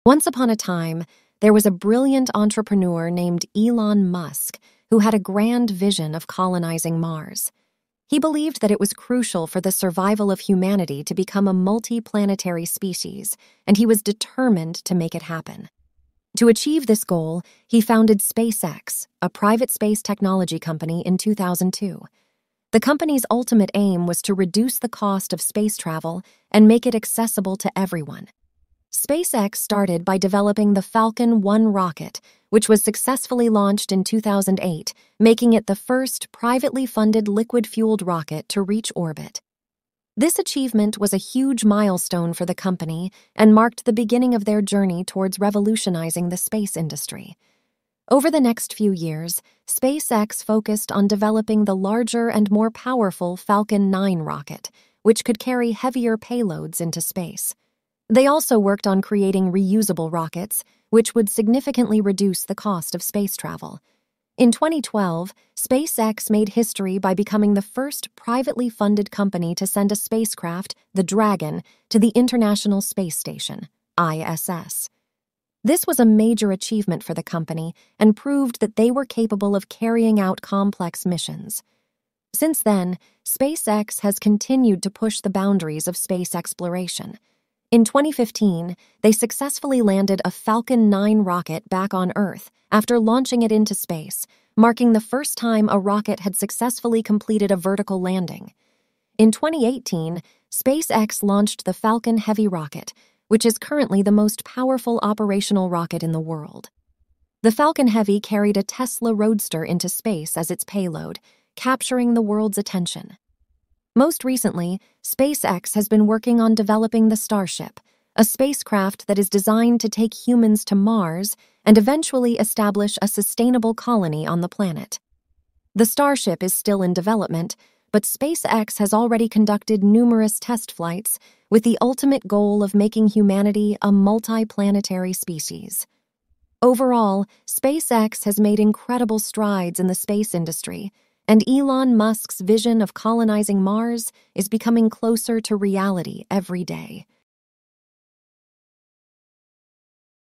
Once upon a time, there was a brilliant entrepreneur named Elon Musk who had a grand vision of colonizing Mars. He believed that it was crucial for the survival of humanity to become a multi-planetary species, and he was determined to make it happen. To achieve this goal, he founded SpaceX, a private space technology company, in 2002. The company's ultimate aim was to reduce the cost of space travel and make it accessible to everyone. SpaceX started by developing the Falcon 1 rocket, which was successfully launched in 2008, making it the first privately funded liquid-fueled rocket to reach orbit. This achievement was a huge milestone for the company and marked the beginning of their journey towards revolutionizing the space industry. Over the next few years, SpaceX focused on developing the larger and more powerful Falcon 9 rocket, which could carry heavier payloads into space. They also worked on creating reusable rockets, which would significantly reduce the cost of space travel. In 2012, SpaceX made history by becoming the first privately funded company to send a spacecraft, the Dragon, to the International Space Station, ISS. This was a major achievement for the company and proved that they were capable of carrying out complex missions. Since then, SpaceX has continued to push the boundaries of space exploration. In 2015, they successfully landed a Falcon 9 rocket back on Earth after launching it into space, marking the first time a rocket had successfully completed a vertical landing. In 2018, SpaceX launched the Falcon Heavy rocket, which is currently the most powerful operational rocket in the world. The Falcon Heavy carried a Tesla Roadster into space as its payload, capturing the world's attention. Most recently, SpaceX has been working on developing the Starship, a spacecraft that is designed to take humans to Mars and eventually establish a sustainable colony on the planet. The Starship is still in development, but SpaceX has already conducted numerous test flights with the ultimate goal of making humanity a multi-planetary species. Overall, SpaceX has made incredible strides in the space industry, and Elon Musk's vision of colonizing Mars is becoming closer to reality every day.